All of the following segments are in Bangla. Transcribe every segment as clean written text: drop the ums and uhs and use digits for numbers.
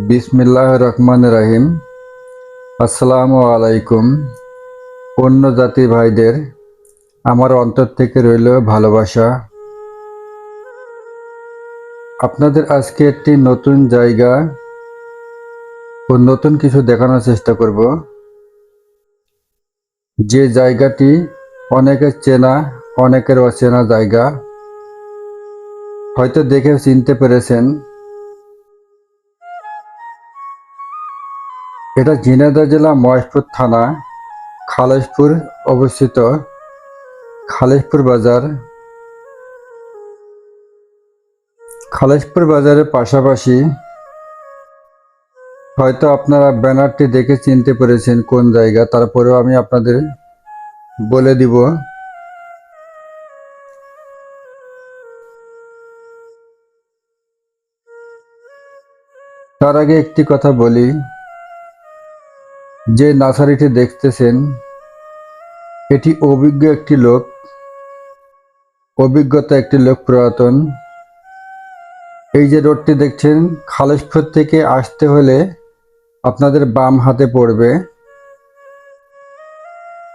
বিসমিল্লাহির রহমানির রহিম। আসসালামু আলাইকুম। অন্য জাতি ভাইদের আমার অন্তর থেকে রইল ভালোবাসা। আপনাদের আজকে একটি নতুন জায়গা ও নতুন কিছু দেখানোর চেষ্টা করব, যে জায়গাটি অনেকের চেনা অনেকের অচেনা জায়গা। হয়তো দেখে চিনতে পেরেছেন, এটা ঝিনাইদহ জেলা মহেশপুর থানা খালেশপুর অবস্থিত খালেশপুর বাজার। খালেশপুর বাজারের পাশাপাশি হয়তো আপনারা ব্যানারটি দেখে চিনতে পেরেছেন কোন জায়গা, তারপরেও আমি আপনাদের বলে দিব। তার আগে একটি কথা বলি, যে নার্সারিটি দেখতেছেন এটি অভিজ্ঞতা একটি লোক পুরাতন। এই যে রোডটি দেখছেন, খালেশপুর থেকে আসতে হলে আপনাদের বাম হাতে পড়বে,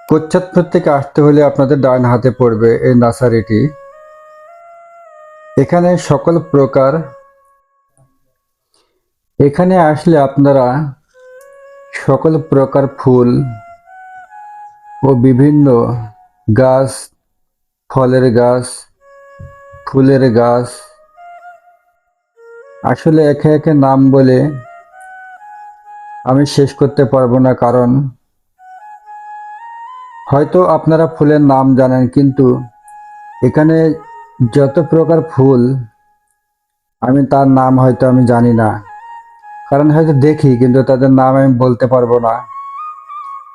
কোচ্ছাদপুর থেকে আসতে হলে আপনাদের ডান হাতে পড়বে এই নার্সারিটি। এখানে আসলে আপনারা সকল প্রকার ফুল ও বিভিন্ন গাছ, ফলের গাছ, ফুলের গাছ, আসলে একে একে নাম বলে আমি শেষ করতে পারবো না, কারণ হয়তো আপনারা ফুলের নাম জানেন, কিন্তু এখানে যত প্রকার ফুল আমি তার নাম হয়তো আমি জানি না। কারণ হয়তো দেখি, কিন্তু তাদের নাম আমি বলতে পারবো না,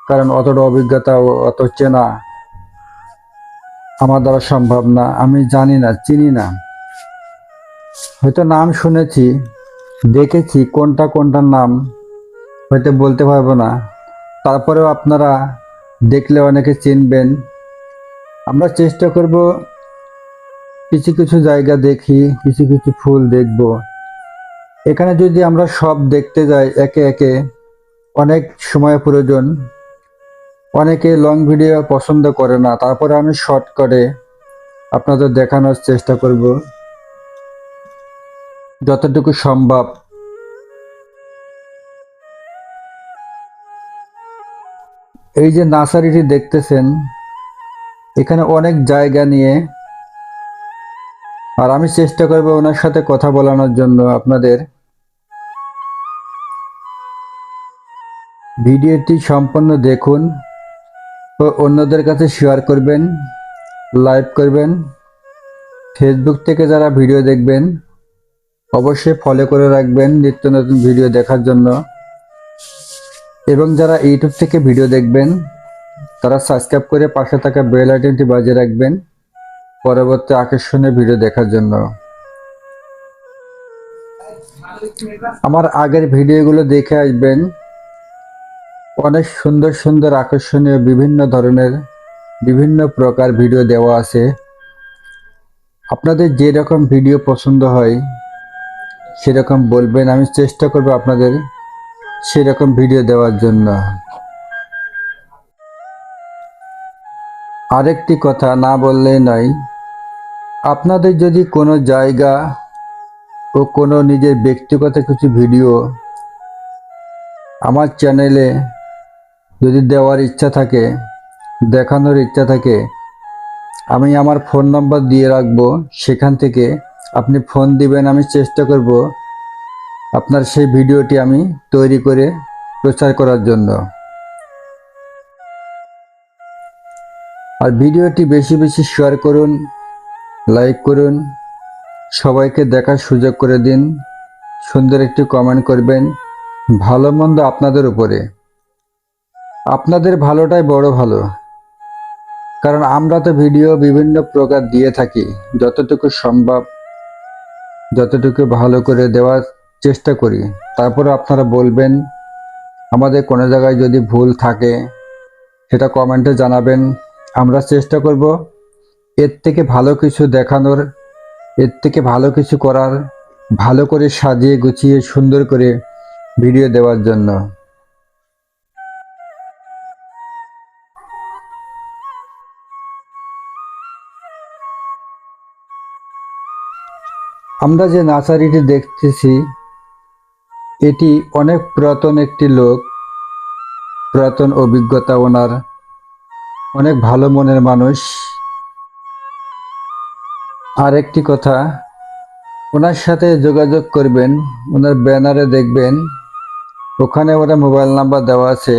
কারণ অতটা অভিজ্ঞতা ও অত চেনা আমার দ্বারা সম্ভব না। আমি জানি না, চিনি না, হয়তো নাম শুনেছি, দেখেছি, কোনটার নাম হয়তো বলতে পারবো না। তারপরেও আপনারা দেখলে অনেকে চিনবেন। আমরা চেষ্টা করব কিছু কিছু জায়গা দেখি, কিছু কিছু ফুল দেখব। এখানে যদি আমরা সব দেখতে যাই একে একে, অনেক সময় প্রয়োজন। অনেকে লং ভিডিও পছন্দ করে না, তারপরে আমি শর্টকাটে আপনাদের দেখানোর চেষ্টা করব যতটুকু সম্ভব। এই যে নার্সারিটি দেখতেছেন, এখানে অনেক জায়গা নিয়ে, আর আমি চেষ্টা করব ওনার সাথে কথা বলানোর জন্য। আপনাদের ভিডিওটি সম্পূর্ণ দেখুন ও অন্যদের কাছে শেয়ার করবেন, লাইভ করবেন। ফেসবুক থেকে যারা ভিডিও দেখবেন অবশ্যই ফলো করে রাখবেন নিত্য নতুন ভিডিও দেখার জন্য, এবং যারা ইউটিউব থেকে ভিডিও দেখবেন তারা সাবস্ক্রাইব করে পাশে থাকা বেল আইকনটি বাজিয়ে রাখবেন পরবর্তী আকর্ষণীয় ভিডিও দেখার জন্য। আমার আগের ভিডিওগুলো দেখে আসবেন, অনেক সুন্দর সুন্দর আকর্ষণীয় বিভিন্ন ধরনের বিভিন্ন প্রকার ভিডিও দেওয়া আছে। আপনাদের যেরকম ভিডিও পছন্দ হয় সেরকম বলবেন, আমি চেষ্টা করব আপনাদের সেরকম ভিডিও দেওয়ার জন্য। আরেকটি কথা না বললেই নয়, আপনাদের যদি কোনো জায়গা ও কোনো নিজের ব্যক্তিগত কিছু ভিডিও আমার চ্যানেলে যদি দেওয়ার ইচ্ছা থাকে, দেখানোর ইচ্ছা থাকে, আমি আমার ফোন নাম্বার দিয়ে রাখবো, সেখান থেকে আপনি ফোন দিবেন। আমি চেষ্টা করব আপনার সেই ভিডিওটি আমি তৈরি করে প্রচার করার জন্য। আর ভিডিওটি বেশি বেশি শেয়ার করুন, লাইক করুন, সবাইকে দেখার সুযোগ করে দিন। সুন্দর একটি কমেন্ট করবেন। ভালো মন্দ আপনাদের উপরে, আপনাদের ভালোটাই বড় ভালো, কারণ আমরা তো ভিডিও বিভিন্ন প্রকার দিয়ে থাকি, যতটুকু সম্ভব যতটুকু ভালো করে দেওয়ার চেষ্টা করি। তারপরে আপনারা বলবেন, আমাদের কোনো জায়গায় যদি ভুল থাকে সেটা কমেন্টে জানাবেন। আমরা চেষ্টা করব এর থেকে ভালো কিছু দেখানোর, এর থেকে ভালো কিছু করার, ভালো করে সাজিয়ে গুছিয়ে সুন্দর করে ভিডিও দেওয়ার জন্য। আমরা যে নার্সারিটি দেখতেছি এটি অনেক পুরাতন একটি লোক, পুরাতন অভিজ্ঞতা ওনার, অনেক ভালো মনের মানুষ। আর একটি কথা, ওনার সাথে যোগাযোগ করবেন, ওনার ব্যানারে দেখবেন ওখানে ওরা মোবাইল নাম্বার দেওয়া আছে,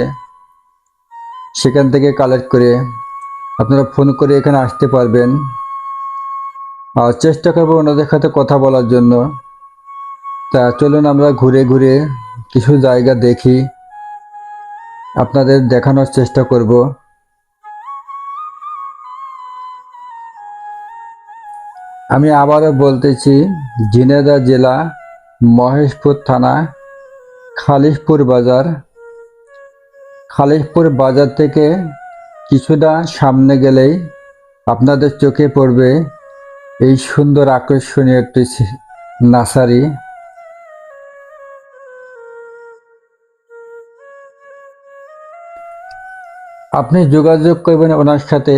সেখান থেকে কালেক্ট করে আপনারা ফোন করে এখানে আসতে পারবেন। আর চেষ্টা করবো ওনাদের সাথে কথা বলার জন্য। তা চলুন আমরা ঘুরে ঘুরে কিছু জায়গা দেখি, আপনাদের দেখানোর চেষ্টা করব। আমি আবারও বলতেছি, ঝিনাইদহ জেলা, মহেশপুর থানা, খালিশপুর বাজার। খালিশপুর বাজার থেকে কিছুটা সামনে গেলেই আপনাদের চোখে পড়বে এই সুন্দর আকর্ষণীয় একটি নার্সারি। আপনি যোগাযোগ করবেন ওনার সাথে।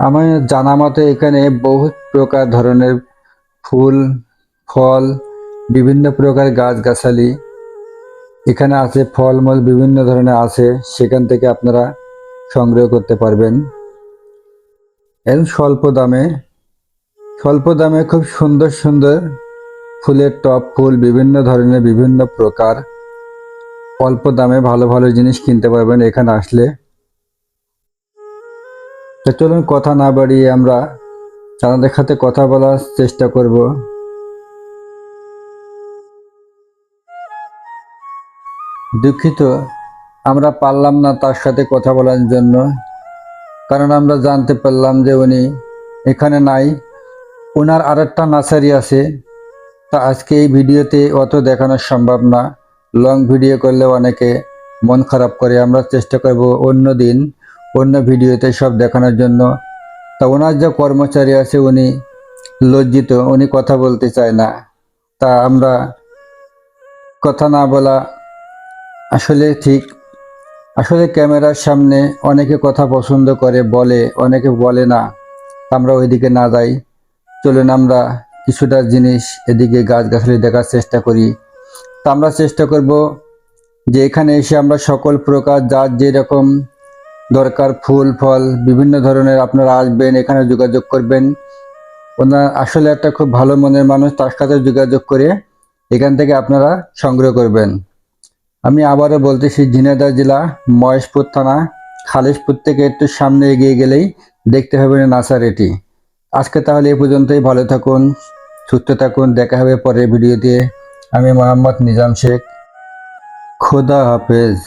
আমার জানা মতে এখানে বহুত প্রকার ধরনের ফুল, ফল, বিভিন্ন প্রকার গাছগাছালি এখানে আছে, ফলমূল বিভিন্ন ধরনের আছে, সেখান থেকে আপনারা সংগ্রহ করতে পারবেন। এবং স্বল্প দামে খুব সুন্দর সুন্দর ফুলের টব, ফুল বিভিন্ন ধরনের বিভিন্ন প্রকার, অল্প দামে ভালো ভালো জিনিস কিনতে পারবেন এখানে আসলে। তো চলুন কথা না বাড়িয়ে আমরা তাদের সাথে কথা বলার চেষ্টা করব। দুঃখিত, আমরা পারলাম না তার সাথে কথা বলার জন্য, কারণ আমরা জানতে পারলাম যে উনি এখানে নাই। ওনার আরেকটা নার্সারি আছে, তা আজকে এই ভিডিওতে অত দেখানো সম্ভব না। লং ভিডিও করলে অনেকে মন খারাপ করে। আমরা চেষ্টা করব অন্য দিন অন্য ভিডিওতে সব দেখানোর জন্য। তা ওনার যে কর্মচারী আছে উনি লজ্জিত, উনি কথা বলতে চায় না। তা আমরা কথা না বলা আসলে ঠিক। আসলে ক্যামেরার সামনে অনেকে কথা পছন্দ করে, বলে, অনেকে বলে না। আমরা ওইদিকে না যাই। চলুন আমরা কিছুটা জিনিস এদিকে গাছগাছালি দেখার চেষ্টা করি। তা আমরা চেষ্টা করব যে এখানে এসে আমরা সকল প্রকার যার যেরকম দরকার ফুল ফল বিভিন্ন ধরনের আপনারা আসবেন, এখানে যোগাযোগ করবেন। ওনার আসলে একটা খুব ভালো মনের মানুষ, তার সাথে যোগাযোগ করে এখান থেকে আপনারা সংগ্রহ করবেন। আমি আবারও বলতেছি, ঝিনাইদহ জেলা, মহেশপুর থানা, খালিশপুর থেকে একটু সামনে এগিয়ে গেলেই দেখতে হবে নার্সারিটি। আজকে তাহলে এ পর্যন্তই। ভালো থাকুন, সুস্থ থাকুন, দেখা হবে পরের ভিডিওতে। আমি মোহাম্মদ নিজাম শেখ। খোদা হাফেজ।